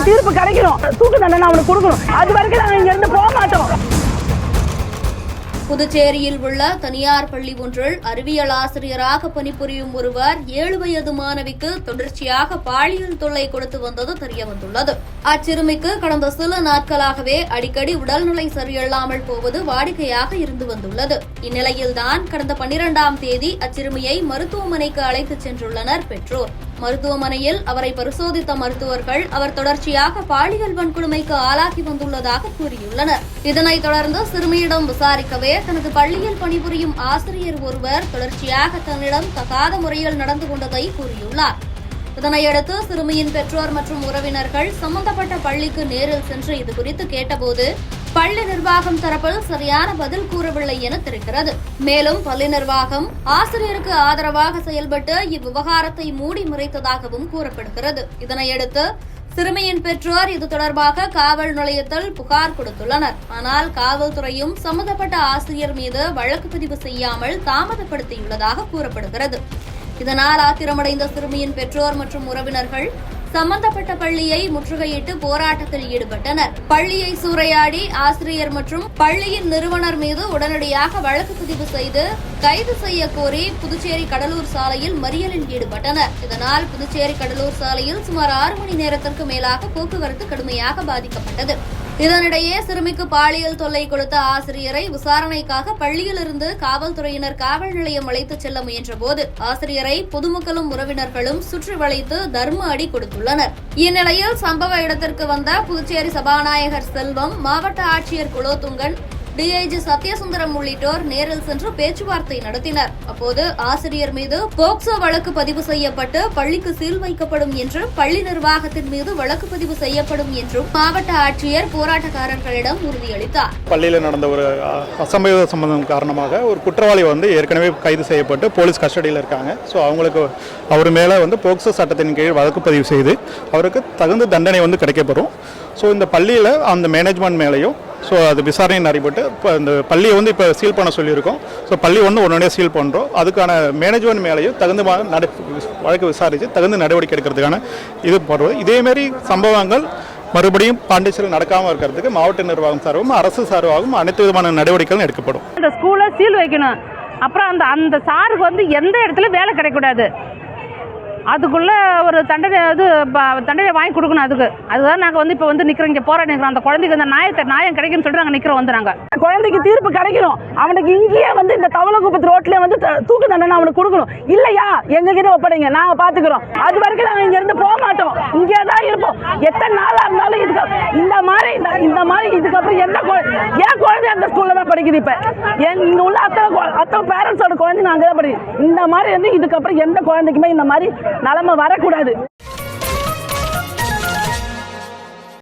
தீர்ப்பு கிடைக்கணும், தூக்கு தண்டனை அவனுக்கு கொடுக்கணும். அது வரைக்கும் நாங்கள் இங்க இருந்து போக மாட்டோம். புதுச்சேரியில் உள்ள தனியார் பள்ளி ஒன்றில் அறிவியல் ஆசிரியராக பணிபுரியும் ஒருவர் 7 வயது மாணவிக்கு தொடர்ச்சியாக பாலியல் தொல்லை கொடுத்து வந்தது தெரியவந்துள்ளது. அச்சிறுமிக்கு கடந்த சில நாட்களாகவே அடிக்கடி உடல்நிலை சரியில்லாமல் போவது வாடிக்கையாக இருந்து வந்துள்ளது. இந்நிலையில்தான் கடந்த 12ஆம் தேதி அச்சிறுமியை மருத்துவமனைக்கு அழைத்துச் சென்றுள்ளனர் பெற்றோர். மருத்துவமனையில் அவரை பரிசோதித்த மருத்துவர்கள் அவர் தொடர்ச்சியாக பாலியல் வன்கொடுமைக்கு ஆளாகி வந்துள்ளதாக கூறியுள்ளனர். இதனைத் தொடர்ந்து சிறுமியிடம் விசாரிக்கவே தனது பள்ளியில் பணிபுரியும் ஆசிரியர் ஒருவர் தொடர்ச்சியாக தன்னிடம் தகாத முறையில் நடந்து கொண்டதை கூறியுள்ளார். இதனையடுத்து சிறுமியின் பெற்றோர் மற்றும் உறவினர்கள் சம்பந்தப்பட்ட பள்ளிக்கு நேரில் சென்று இதுகுறித்து கேட்டபோது பள்ளி நிர்வாகம் தரப்பில் சரியான பதில் கூறவில்லை என தெரிகிறது. மேலும் பள்ளி நிர்வாகம் ஆசிரியருக்கு ஆதரவாக செயல்பட்டு இவ்விவகாரத்தை மூடி மறைத்ததாகவும் கூறப்படுகிறது. இதனையடுத்து சிறுமியின் பெற்றோர் இது தொடர்பாக காவல் நிலையத்தில் புகார் கொடுத்துள்ளனர். ஆனால் காவல்துறையும் சம்பந்தப்பட்ட ஆசிரியர் மீது வழக்கு பதிவு செய்யாமல் தாமதப்படுத்தியுள்ளதாக கூறப்படுகிறது. இதனால் ஆத்திரமடைந்த சிறுமியின் பெற்றோர் மற்றும் உறவினர்கள் சம்பந்தப்பட்ட பள்ளியை முற்றுகையிட்டு போராட்டத்தில் ஈடுபட்டனர். பள்ளியை சூறையாடி ஆசிரியர் மற்றும் பள்ளியின் நிறுவனர் மீது உடனடியாக வழக்கு பதிவு செய்து கைது செய்ய கோரி புதுச்சேரி கடலூர் சாலையில் மறியலில் ஈடுபட்டனர். இதனால் புதுச்சேரி கடலூர் சாலையில் சுமார் 6 மணி நேரத்திற்கு மேலாக போக்குவரத்து கடுமையாக பாதிக்கப்பட்டது. இதனிடையே சிறுமிக்கு பாலியல் தொல்லை கொடுத்த ஆசிரியரை விசாரணைக்காக பள்ளியிலிருந்து காவல்துறையினர் காவல் நிலையம் அழைத்துச் செல்ல முயன்றபோது ஆசிரியரை பொதுமக்களும் உறவினர்களும் சுற்றி வளைத்து தர்ம அடி கொடுத்துள்ளனர். இந்நிலையில் சம்பவ இடத்திற்கு வந்த புதுச்சேரி சபாநாயகர் செல்வம், மாவட்ட ஆட்சியர் குலோத்துங்கன், டிஐஜி சத்யசுந்தரம் உள்ளிட்டோர் நேரில் சென்று பேச்சுவார்த்தை நடத்தினர். அப்போது ஆசிரியர் மீது போக்சோ வழக்கு பதிவு செய்யப்பட்டு பள்ளிக்கு சீல் வைக்கப்படும் என்றும் பள்ளி நிர்வாகத்தின் மீது வழக்கு பதிவு செய்யப்படும் என்றும் மாவட்ட ஆட்சியர் போராட்டக்காரர்களிடம் உறுதியளித்தார். பள்ளியில் நடந்த ஒரு அசம்பவ சம்பந்தம் காரணமாக ஒரு குற்றவாளி ஏற்கனவே கைது செய்யப்பட்டு போலீஸ் கஸ்டடியில் இருக்காங்க. ஸோ அவங்களுக்கு அவர் மேலே போக்சோ சட்டத்தின் கீழ் வழக்கு பதிவு செய்து அவருக்கு தகுந்த தண்டனை கிடைக்கப்படும். ஸோ இந்த பள்ளியில் அந்த மேனேஜ்மெண்ட் மேலேயும் அது விசாரணை நடைபெற்று இப்போ இந்த பள்ளியை இப்போ சீல் பண்ண சொல்லியிருக்கோம். ஸோ பள்ளி உடனடியாக சீல் பண்ணுறோம். அதுக்கான மேனேஜ்மெண்ட் மேலேயும் தகுந்த வழக்கு விசாரித்து தகுந்த நடவடிக்கை எடுக்கிறதுக்கான இது போடுறது. இதேமாரி சம்பவங்கள் மறுபடியும் பாண்டிச்சேரியில் நடக்காமல் இருக்கிறதுக்கு மாவட்ட நிர்வாகம் சார்பாகவும் அரசு சார்பாகவும் அனைத்து விதமான நடவடிக்கைகளும் எடுக்கப்படும். இந்த ஸ்கூலை சீல் வைக்கணும். அப்புறம் அந்த சாருக்கு எந்த இடத்துல வேலை கிடைக்கக்கூடாது. அதுக்குள்ள ஒரு தண்டனை வாங்கி கொடுக்கணும். அதுதான் நாங்கள் இப்போ நிற்கிறோம், இங்கே போராடி நிற்கிறோம். அந்த குழந்தைக்கு அந்த நியாயம் கிடைக்குன்னு சொல்லிட்டு நாங்கள் நிற்கிறோம். நாங்கள் குழந்தைக்கு தீர்ப்பு கிடைக்கணும். அவனுக்கு இங்கேயே இந்த தவளகுப்பத்து ரோட்லேயே தூக்கு தண்டனை அவனுக்கு கொடுக்கணும். இல்லையா எங்ககிட்ட ஒப்படைங்க, நாங்கள் பார்த்துக்கிறோம். அது வரைக்கும் நாங்கள் இங்க இருந்து போக மாட்டோம், இங்கே தான் இருப்போம். எத்தனை நாளாக இருந்தாலும் இந்த மாதிரி இதுக்கப்புறம் ஏன் குழந்தை அந்த ஸ்கூல்ல தான் படிக்குது. இப்போ இங்கே உள்ள அத்தனை பேரண்ட்ஸோட குழந்தைங்க அங்கே தான் படிக்குது. இந்த மாதிரி இதுக்கப்புறம் எந்த குழந்தைக்குமே இந்த மாதிரி நிலைமை வரக்கூடாது.